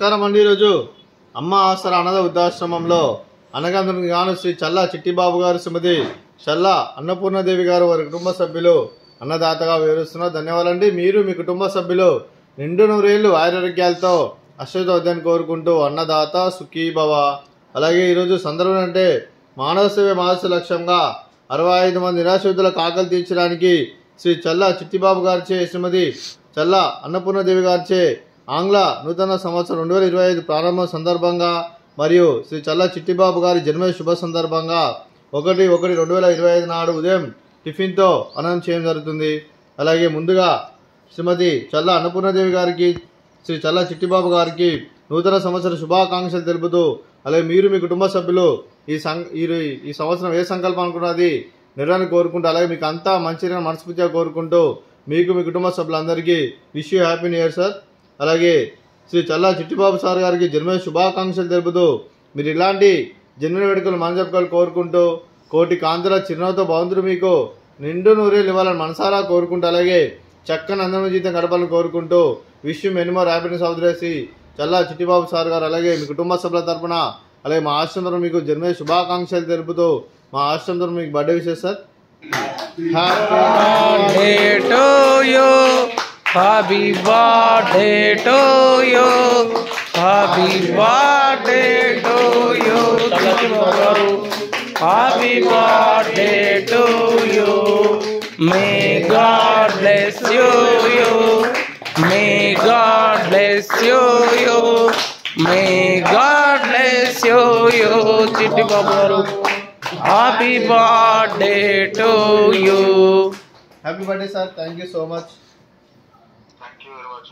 నమస్కారం అండి. ఈరోజు అమ్మ ఆసరా అనాథ వృద్ధాశ్రమంలో అనగాంధ్రుని గాను శ్రీ చల్లా చిట్టిబాబు గారు, శ్రీమతి చల్లా అన్నపూర్ణదేవి గారు వారి కుటుంబ సభ్యులు అన్నదాతగా వివరిస్తున్నారు. ధన్యవాదాలండి. మీరు మీ కుటుంబ సభ్యులు నిండు నూరేళ్లు ఆరోగ్యాలతో అశ్వతోద్యాన్ని కోరుకుంటూ అన్నదాత సుఖీభవ. అలాగే ఈరోజు సందర్భం అంటే మానవ సేవ మానవ లక్ష్యంగా 65 మంది నిరాశ్రితులకు ఆకలి తీర్చడానికి శ్రీ చల్లా చిట్టిబాబు గారిచే, శ్రీమతి చల్లా అన్నపూర్ణదేవి గారిచే ఆంగ్ల నూతన సంవత్సరం 2025 ప్రారంభం సందర్భంగా మరియు శ్రీ చల్లా చిట్టిబాబు గారి జన్మ శుభ సందర్భంగా 1/1/2025 నాడు ఉదయం టిఫిన్తో అన్నం చేయడం జరుగుతుంది. అలాగే ముందుగా శ్రీమతి చల్లా అన్నపూర్ణదేవి గారికి, శ్రీ చల్లా చిట్టిబాబు గారికి నూతన సంవత్సర శుభాకాంక్షలు తెలుపుతూ, అలాగే మీరు మీ కుటుంబ సభ్యులు ఈ సంవత్సరం ఏ సంకల్పం అనుకున్నది నిర్వహణ కోరుకుంటూ, అలాగే మీకు అంతా మంచిగా మనస్ఫూర్తిగా కోరుకుంటూ మీకు మీ కుటుంబ సభ్యులందరికీ wish you happy new year sir. అలాగే శ్రీ చల్లా చిట్టిబాబు సార్ గారికి జన్మ శుభాకాంక్షలు తెలుపుతూ, మీరు ఇలాంటి జన్మ వేడుకలు మనజప్పులు కోరుకుంటూ కోటి కాంతుల చిరునవ్వుతో భగవంతుడు మీకు నిండు నూరేళ్ళు ఇవ్వాలని మనసారా కోరుకుంటూ, అలాగే చక్కని అందమైన జీవితం గడపాలని కోరుకుంటూ wish you many more happiness of the day Shri Challa Chittibabu sir గారు. అలాగే మీ కుటుంబ సభ్యుల తరపున అలాగే మా ఆశ్రమం తరపున మీకు జన్మ శుభాకాంక్షలు తెలుపుతూ మా ఆశ్రమం తరపున మీకు birthday wishes sir. Happy birthday to you. Happy birthday to you. Happy birthday to you. May God bless you. May God bless you. May God bless you. Chitti Babu. Happy birthday to you. Happy birthday sir. Thank you so much.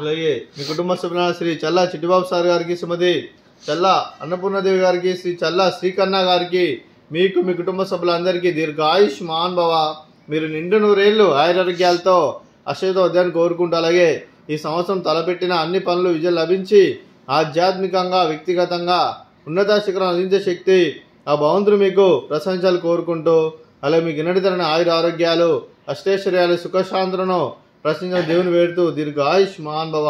అలాగే మీ కుటుంబ సభ్యుల Shri Challa Chittibabu sir గారికి, శ్రీమతి చల్లా అన్నపూర్ణదేవి గారికి, శ్రీ చల్లా శ్రీకన్నా గారికి, మీకు మీ కుటుంబ సభ్యులందరికీ దీర్ఘాయుష్ మహాన్ భవ. మీరు నిండు నూరేళ్లు ఆరోగ్యాలతో అశ్వతోద్యాన్ని కోరుకుంటూ, అలాగే ఈ సంవత్సరం తలపెట్టిన అన్ని పనులు విజయం లభించి ఆధ్యాత్మికంగా వ్యక్తిగతంగా ఉన్నత శిఖరం అందించే శక్తి ఆ భగవంతుడు మీకు ప్రశంసలు కోరుకుంటూ, అలాగే మీకు ఎన్నటితరని ఆరోగ్యాలు అష్టైశ్వర్యాలు సుఖశాంతులను ప్రశ్నించిన దేవుని వేడుతూ దీర్ఘాయుష్ మహాన్ భవ.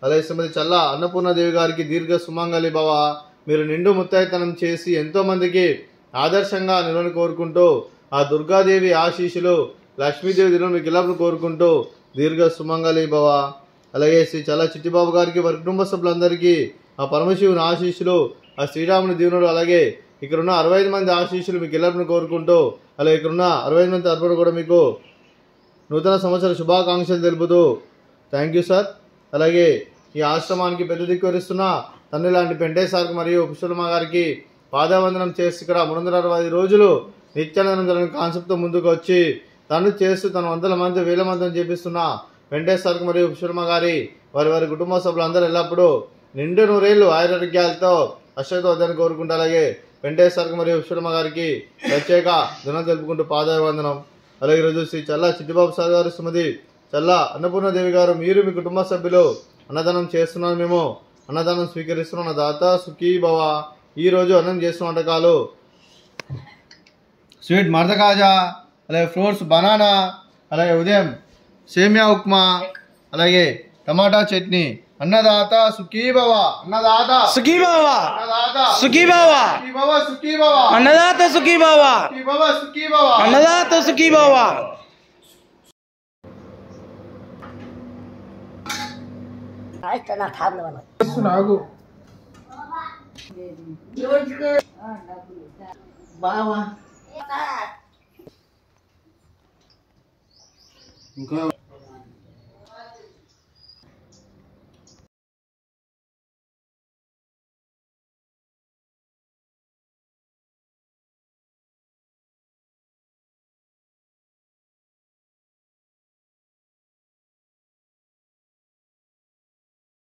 అలాగే శ్రీమతి చల్లా అన్నపూర్ణదేవి గారికి దీర్ఘ సుమంగళి భవ. మీరు నిండు ముత్తైతనం చేసి ఎంతో మందికి ఆదర్శంగా నిలవని కోరుకుంటూ ఆ దుర్గాదేవి ఆశీస్సులు లక్ష్మీదేవి దినం మీకు ఇలాను కోరుకుంటూ దీర్ఘ సుమంగళి భవ. అలాగే శ్రీ చల్లా చిట్టిబాబు గారికి వారి కుటుంబ సభ్యులందరికీ ఆ పరమశివుని ఆశీస్సులు, ఆ శ్రీరాముని దీవునుడు, అలాగే ఇక్కడున్న 65 మంది ఆశీస్సులు మీకు ఇలాను కోరుకుంటూ, అలాగే ఇక్కడున్న 65 మంది తరపున కూడా మీకు నూతన సంవత్సర శుభాకాంక్షలు తెలుపుతూ థ్యాంక్ యూ సార్. అలాగే ఈ ఆశ్రమానికి పెద్ద దిక్కు వరిస్తున్న తండ్రి లాంటి పెంటే సార్కి మరియు పుష్పలమ్మ గారికి పాదవందనం చేసి ఇక్కడ 360 రోజులు నిత్యానందనం జరిగిన కాన్సెప్ట్తో ముందుకు వచ్చి తను చేస్తూ తన వందల మంది వేల మందిని చేపిస్తున్న పెంటే సార్కి మరియు పుష్పలమ్మ గారి వారి కుటుంబ సభ్యులందరూ ఎల్లప్పుడూ నిండు నూరేళ్లు ఆరోగ్యాలతో అశ్వతోద్యాన్ని కోరుకుంటూ, అలాగే పెంటే సార్కి మరియు పుష్పలమ్మ గారికి ప్రత్యేక దినం తెలుపుకుంటూ పాదవందనం. అలాగే ఈరోజు శ్రీ చల్లా చిట్టిబాబు సార్ గారు, శ్రీమతి చల్లా అన్నపూర్ణదేవి గారు, మీరు మీ కుటుంబ సభ్యులు అన్నదానం చేస్తున్నాను, మేము అన్నదానం స్వీకరిస్తున్నాం. దాత సుఖీ భవ. ఈరోజు అన్నం చేస్తున్న వంటకాలు స్వీట్ మర్ద కాజా, అలాగే ఫ్రూట్స్ బనానా, అలాగే ఉదయం సేమియా ఉప్మా, అలాగే టమాటా చట్నీ. అన్నదాత సుఖీ భవ. అన్నదాత సుఖీ భవ. అన్నదాత సుఖీ భవ. సుఖీ భవ. అన్నదాత సుఖీ భవ. సుఖీ భవ. అన్నదాత సుఖీ భవ. నాకు బావా ఇంకా